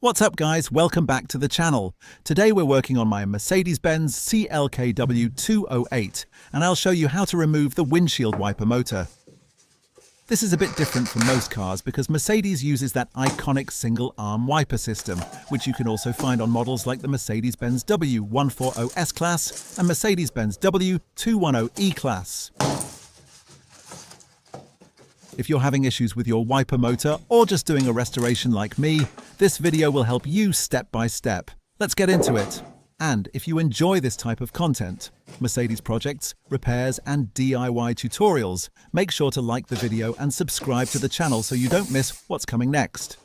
What's up guys, welcome back to the channel. Today we're working on my Mercedes-Benz CLK W208 and I'll show you how to remove the windshield wiper motor. This is a bit different from most cars because Mercedes uses that iconic single-arm wiper system, which you can also find on models like the Mercedes-Benz W140 S-Class and Mercedes-Benz W210 E-Class. If you're having issues with your wiper motor or just doing a restoration like me, this video will help you step by step. Let's get into it. And if you enjoy this type of content, Mercedes projects, repairs and DIY tutorials, make sure to like the video and subscribe to the channel so you don't miss what's coming next.